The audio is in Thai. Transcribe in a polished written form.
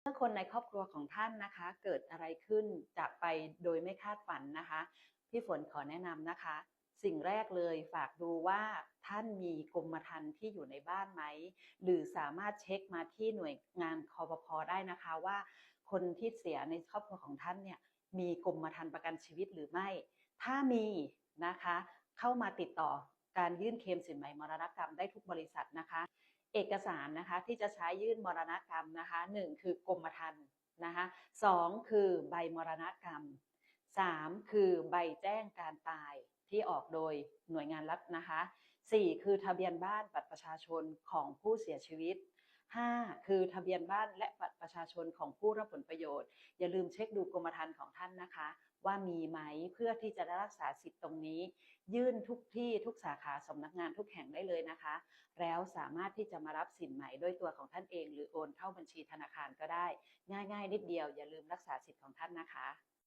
เมื่อคนในครอบครัวของท่านนะคะเกิดอะไรขึ้นจากไปโดยไม่คาดฝันนะคะพี่ฝนขอแนะนำนะคะสิ่งแรกเลยฝากดูว่าท่านมีกรมธรรม์ที่อยู่ในบ้านไหมหรือสามารถเช็คมาที่หน่วยงานคปภ.ได้นะคะว่าคนที่เสียในครอบครัวของท่านเนี่ยมีกรมธรรม์ประกันชีวิตหรือไม่ถ้ามีนะคะเข้ามาติดต่อการยื่นเคลมสินไหมมรณกรรมได้ทุกบริษัทนะคะ เอกสารนะคะที่จะใช้ยื่นมรณกรรมนะคะ1คือกรมธรรม์นะคะ2คือใบมรณกรรม3คือใบแจ้งการตายที่ออกโดยหน่วยงานรัฐนะคะ4คือทะเบียนบ้านบัตรประชาชนของผู้เสียชีวิต5คือทะเบียนบ้านและบัตรประชาชนของผู้รับผลประโยชน์อย่าลืมเช็คดูกรมธรรม์ของท่านนะคะว่ามีไหมเพื่อที่จะได้รักษาสิทธิ์ตรงนี้ยื่นทุกที่ทุกสาขาสำนักงานทุกแห่งได้เลยนะคะ แล้วสามารถที่จะมารับสินใหม่ด้วยตัวของท่านเองหรือโอนเข้าบัญชีธนาคารก็ได้ง่ายๆนิดเดียวอย่าลืมรักษาสิทธิ์ของท่านนะคะ